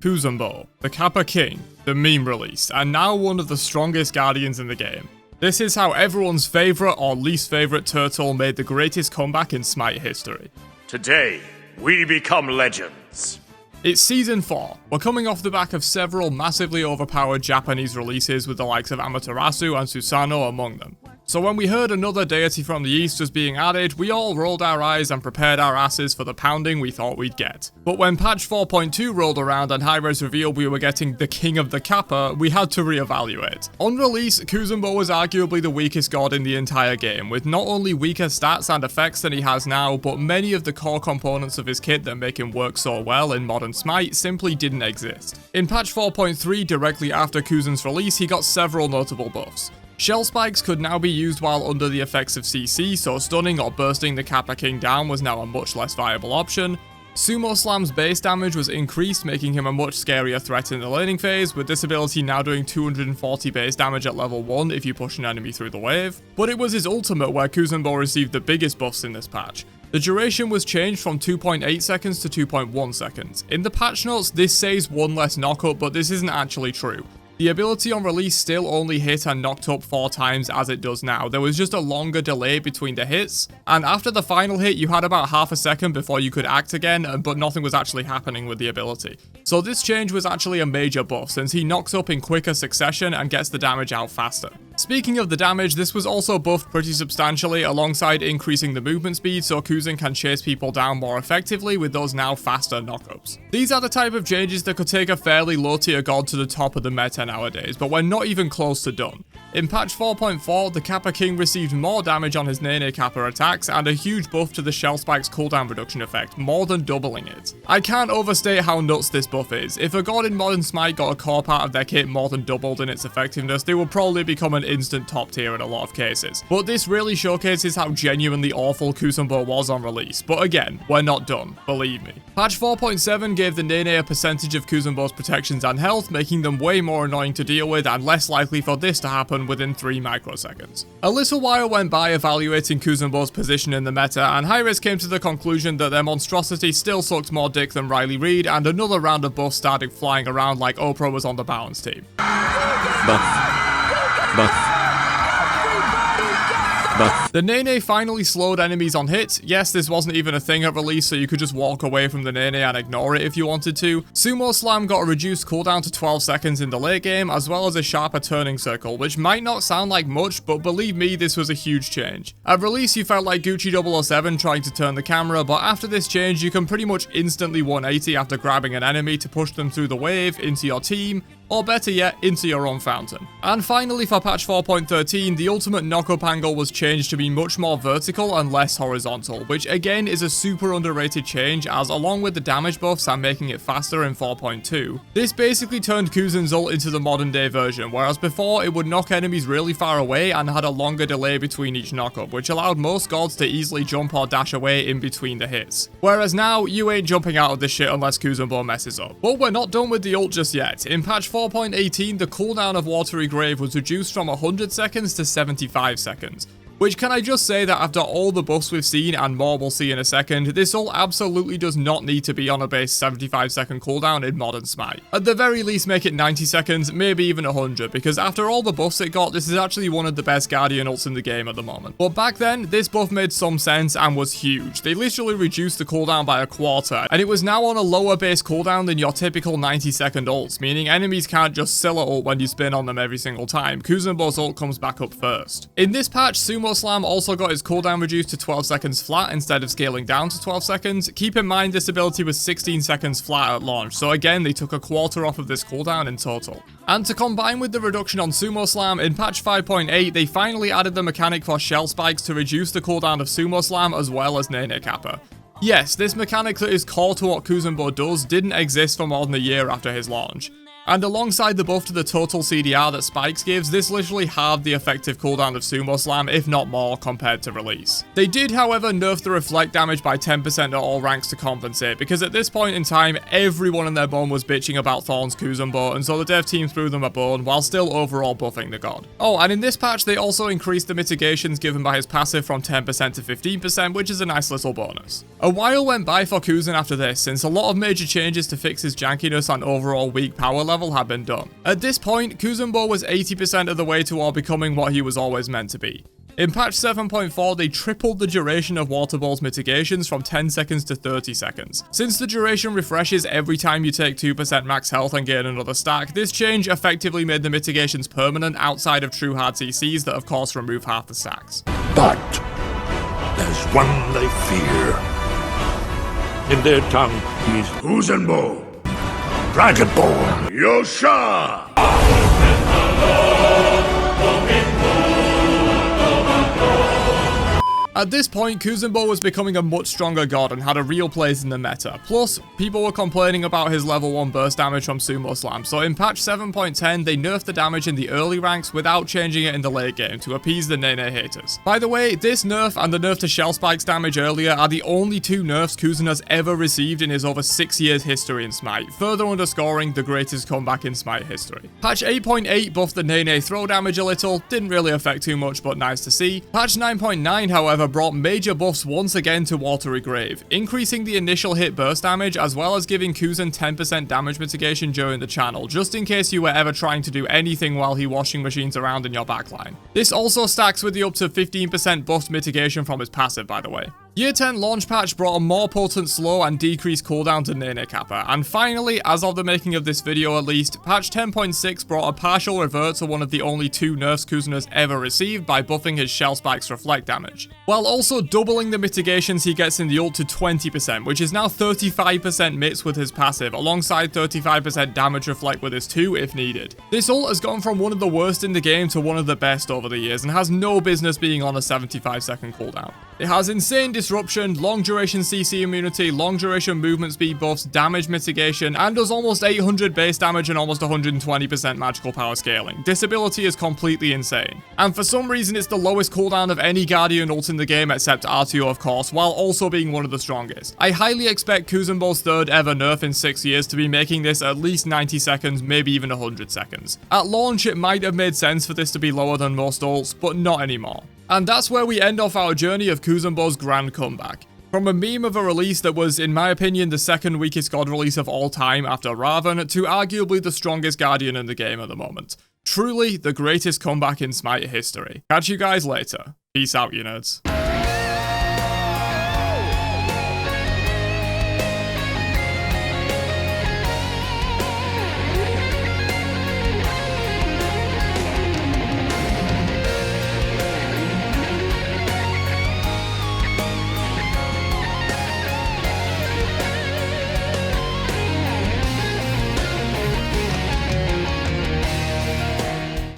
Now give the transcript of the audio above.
Kuzenbo, the Kappa King, the meme release, and now one of the strongest guardians in the game. This is how everyone's favourite or least favourite turtle made the greatest comeback in Smite history. Today, we become legends. It's Season 4. We're coming off the back of several massively overpowered Japanese releases with the likes of Amaterasu and Susanoo among them. So when we heard another deity from the east was being added, we all rolled our eyes and prepared our asses for the pounding we thought we'd get. But when patch 4.2 rolled around and Hi-Rez revealed we were getting the King of the Kappa, we had to reevaluate. On release, Kuzenbo was arguably the weakest god in the entire game, with not only weaker stats and effects than he has now, but many of the core components of his kit that make him work so well in modern Smite simply didn't exist. In patch 4.3, directly after Kuzen's release, he got several notable buffs. Shell spikes could now be used while under the effects of CC, so stunning or bursting the Kappa King down was now a much less viable option. Sumo Slam's base damage was increased, making him a much scarier threat in the laning phase, with this ability now doing 240 base damage at level 1 if you push an enemy through the wave. But it was his ultimate where Kuzenbo received the biggest buffs in this patch. The duration was changed from 2.8 seconds to 2.1 seconds. In the patch notes, this says one less knockup, but this isn't actually true. The ability on release still only hit and knocked up 4 times as it does now. There was just a longer delay between the hits, and after the final hit you had about half a second before you could act again, but nothing was actually happening with the ability. So this change was actually a major buff, since he knocks up in quicker succession and gets the damage out faster. Speaking of the damage, this was also buffed pretty substantially alongside increasing the movement speed so Kuzen can chase people down more effectively with those now faster knockups. These are the type of changes that could take a fairly low tier god to the top of the meta nowadays, but we're not even close to done. In patch 4.4, the Kappa King received more damage on his Nene Kappa attacks and a huge buff to the Shell Spike's cooldown reduction effect, more than doubling it. I can't overstate how nuts this buff is. If a god in modern Smite got a core part of their kit more than doubled in its effectiveness, they would probably become an instant top tier in a lot of cases. But this really showcases how genuinely awful Kuzenbo was on release. But again, we're not done, believe me. Patch 4.7 gave the Nene a percentage of Kuzenbo's protections and health, making them way more annoying to deal with and less likely for this to happen within 3 microseconds. A little while went by evaluating Kuzenbo's position in the meta, and Hi-Rez came to the conclusion that their monstrosity still sucked more dick than Riley Reid, and another round of buffs started flying around like Oprah was on the balance team. Buff. The Nene finally slowed enemies on hit. Yes, this wasn't even a thing at release, so you could just walk away from the Nene and ignore it if you wanted to. Sumo Slam got a reduced cooldown to 12 seconds in the late game, as well as a sharper turning circle, which might not sound like much, but believe me, this was a huge change. At release, you felt like Gucci 007 trying to turn the camera, but after this change, you can pretty much instantly 180 after grabbing an enemy to push them through the wave, into your team, or better yet, into your own fountain. And finally, for patch 4.13, the ultimate knockup angle was changed to be much more vertical and less horizontal, which again is a super underrated change, as along with the damage buffs and making it faster in 4.2, this basically turned Kuzen's ult into the modern day version, whereas before it would knock enemies really far away and had a longer delay between each knockup, which allowed most gods to easily jump or dash away in between the hits. Whereas now, you ain't jumping out of this shit unless Kuzenbo messes up. But we're not done with the ult just yet. In patch 4.18, the cooldown of Watery Grave was reduced from 100 seconds to 75 seconds. Which, can I just say that after all the buffs we've seen, and more we'll see in a second, this ult absolutely does not need to be on a base 75 second cooldown in modern Smite. At the very least, make it 90 seconds, maybe even 100, because after all the buffs it got, this is actually one of the best Guardian ults in the game at the moment. But back then, this buff made some sense and was huge. They literally reduced the cooldown by a quarter, and it was now on a lower base cooldown than your typical 90 second ults, meaning enemies can't just Scylla ult when you spin on them every single time. Kuzenbo's ult comes back up first. In this patch, Sumo Slam also got his cooldown reduced to 12 seconds flat instead of scaling down to 12 seconds. Keep in mind this ability was 16 seconds flat at launch, so again they took a quarter off of this cooldown in total. And to combine with the reduction on Sumo Slam, in patch 5.8 they finally added the mechanic for Shell Spikes to reduce the cooldown of Sumo Slam as well as Nene Kappa. Yes, this mechanic that is core to what Kuzenbo does didn't exist for more than a year after his launch. And alongside the buff to the total CDR that Spikes gives, this literally halved the effective cooldown of Sumo Slam, if not more, compared to release. They did, however, nerf the reflect damage by 10% at all ranks to compensate, because at this point in time, everyone and their bone was bitching about Thorn's Kuzenbo, and so the dev team threw them a bone, while still overall buffing the god. Oh, and in this patch, they also increased the mitigations given by his passive from 10% to 15%, which is a nice little bonus. A while went by for Kuzen after this, since a lot of major changes to fix his jankiness and overall weak power level had been done. At this point, Kuzenbo was 80% of the way toward becoming what he was always meant to be. In patch 7.4, they tripled the duration of Water Ball's mitigations from 10 seconds to 30 seconds. Since the duration refreshes every time you take 2% max health and gain another stack, this change effectively made the mitigations permanent outside of true hard CCs that of course remove half the stacks. But there's one they fear. In their tongue, he's Kuzenbo, Dragonborn, Yosha! At this point, Kuzenbo was becoming a much stronger god and had a real place in the meta. Plus, people were complaining about his level 1 burst damage from Sumo Slam, so in patch 7.10, they nerfed the damage in the early ranks without changing it in the late game to appease the Nene haters. By the way, this nerf and the nerf to Shell Spike's damage earlier are the only two nerfs Kuzen has ever received in his over 6 years history in Smite, further underscoring the greatest comeback in Smite history. Patch 8.8 buffed the Nene throw damage a little, didn't really affect too much but nice to see. Patch 9.9 however brought major buffs once again to Watery Grave, increasing the initial hit burst damage as well as giving Kuzen 10% damage mitigation during the channel, just in case you were ever trying to do anything while he washing machines around in your backline. This also stacks with the up to 15% buffed mitigation from his passive, by the way. Year 10 launch patch brought a more potent slow and decreased cooldown to Nene Kappa, and finally, as of the making of this video at least, patch 10.6 brought a partial revert to one of the only two nerfs Kuzen has ever received by buffing his Shell Spike's reflect damage, while also doubling the mitigations he gets in the ult to 20%, which is now 35% mits with his passive, alongside 35% damage reflect with his 2 if needed. This ult has gone from one of the worst in the game to one of the best over the years, and has no business being on a 75-second cooldown. It has insane disruption, long duration CC immunity, long duration movement speed buffs, damage mitigation, and does almost 800 base damage and almost 120% magical power scaling. This ability is completely insane. And for some reason it's the lowest cooldown of any Guardian ult in the game except RTO of course, while also being one of the strongest. I highly expect Kuzenbo's third ever nerf in 6 years to be making this at least 90 seconds, maybe even 100 seconds. At launch it might have made sense for this to be lower than most ults, but not anymore. And that's where we end off our journey of Kuzenbo's grand comeback. From a meme of a release that was, in my opinion, the second weakest god release of all time after Raven, to arguably the strongest Guardian in the game at the moment. Truly the greatest comeback in Smite history. Catch you guys later. Peace out, you nerds.